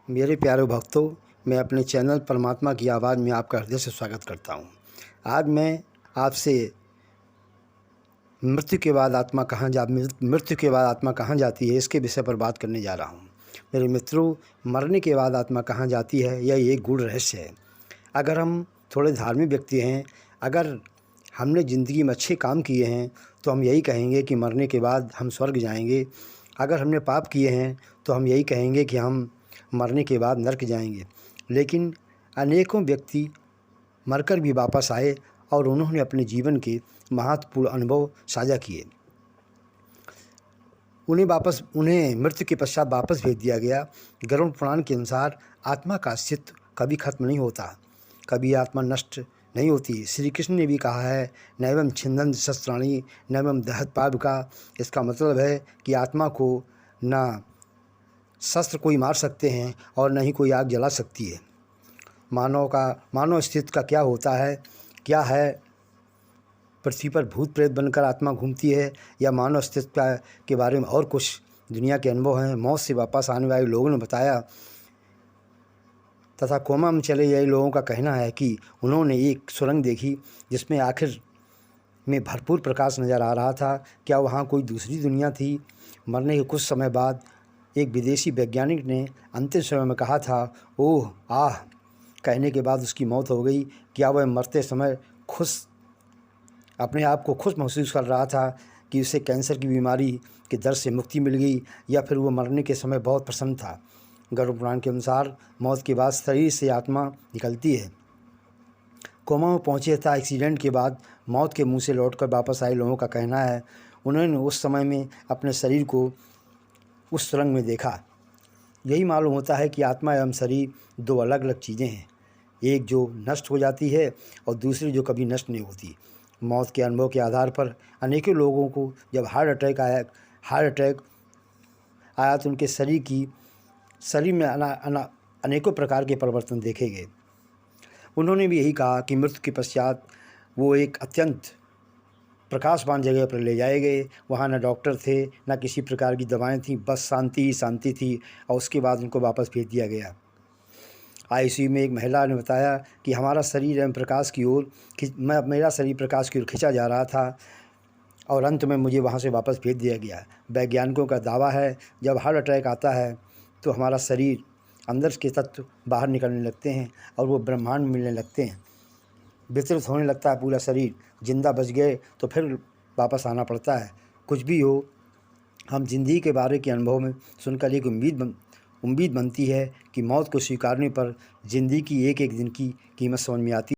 मेरे प्यारे भक्तों, मैं अपने चैनल परमात्मा की आवाज़ में आपका हृदय से स्वागत करता हूँ। आज मैं आपसे मृत्यु के बाद आत्मा कहाँ जाती है, इसके विषय पर बात करने जा रहा हूँ। मेरे मित्रों, मरने के बाद आत्मा कहाँ जाती है, यह एक गूढ़ रहस्य है। अगर हम थोड़े धार्मिक व्यक्ति हैं, अगर हमने ज़िंदगी में अच्छे काम किए हैं, तो हम यही कहेंगे कि मरने के बाद हम स्वर्ग जाएंगे। अगर हमने पाप किए हैं तो हम यही कहेंगे कि हम मरने के बाद नरक जाएंगे। लेकिन अनेकों व्यक्ति मरकर भी वापस आए और उन्होंने अपने जीवन के महत्वपूर्ण अनुभव साझा किए। उन्हें मृत्यु के पश्चात वापस भेज दिया गया। गरुड़ पुराण के अनुसार आत्मा का अस्तित्व कभी खत्म नहीं होता, कभी आत्मा नष्ट नहीं होती। श्री कृष्ण ने भी कहा है, नैवं छिन्दन्ति शस्त्राणि नैवं दहत पावका। इसका मतलब है कि आत्मा को ना शस्त्र कोई मार सकते हैं और न ही कोई आग जला सकती है। मानव अस्तित्व का क्या होता है, क्या है, पृथ्वी पर भूत प्रेत बनकर आत्मा घूमती है, या मानव अस्तित्व के बारे में और कुछ दुनिया के अनुभव हैं। मौत से वापस आने वाले लोगों ने बताया तथा कोमा में चले गए लोगों का कहना है कि उन्होंने एक सुरंग देखी जिसमें आखिर में भरपूर प्रकाश नज़र आ रहा था। क्या वहाँ कोई दूसरी दुनिया थी? मरने के कुछ समय बाद एक विदेशी वैज्ञानिक ने अंतिम समय में कहा था, ओह आह, कहने के बाद उसकी मौत हो गई। क्या वह मरते समय अपने आप को खुश महसूस कर रहा था कि उसे कैंसर की बीमारी के दर्द से मुक्ति मिल गई, या फिर वो मरने के समय बहुत प्रसन्न था? गरुड़ पुराण के अनुसार मौत के बाद शरीर से आत्मा निकलती है। कोमा में पहुँचे तथा एक्सीडेंट के बाद मौत के मुंह से लौटकर वापस आए लोगों का कहना है, उन्होंने उस समय में अपने शरीर को उस सुरंग में देखा। यही मालूम होता है कि आत्मा एवं शरीर दो अलग अलग चीज़ें हैं, एक जो नष्ट हो जाती है और दूसरी जो कभी नष्ट नहीं होती। मौत के अनुभव के आधार पर अनेकों लोगों को जब हार्ट अटैक आया तो उनके शरीर में अनेकों प्रकार के परिवर्तन देखे गए। उन्होंने भी यही कहा कि मृत्यु के पश्चात वो एक अत्यंत प्रकाशमान जगह पर ले जाए गए। वहाँ न डॉक्टर थे, न किसी प्रकार की दवाएं थीं, बस शांति ही शांति थी, और उसके बाद उनको वापस भेज दिया गया। आईसीयू में एक महिला ने बताया कि मेरा शरीर प्रकाश की ओर खिंचा जा रहा था और अंत में मुझे वहाँ से वापस भेज दिया गया। वैज्ञानिकों का दावा है, जब हार्ट अटैक आता है तो हमारा शरीर अंदर के तत्व बाहर निकलने लगते हैं और वो ब्रह्मांड में मिलने लगते हैं, वितरित होने लगता है पूरा शरीर। जिंदा बच गए तो फिर वापस आना पड़ता है। कुछ भी हो, हम जिंदगी के बारे के अनुभव में सुनकर एक उम्मीद बनती है कि मौत को स्वीकारने पर ज़िंदगी की एक एक दिन की कीमत समझ में आती है।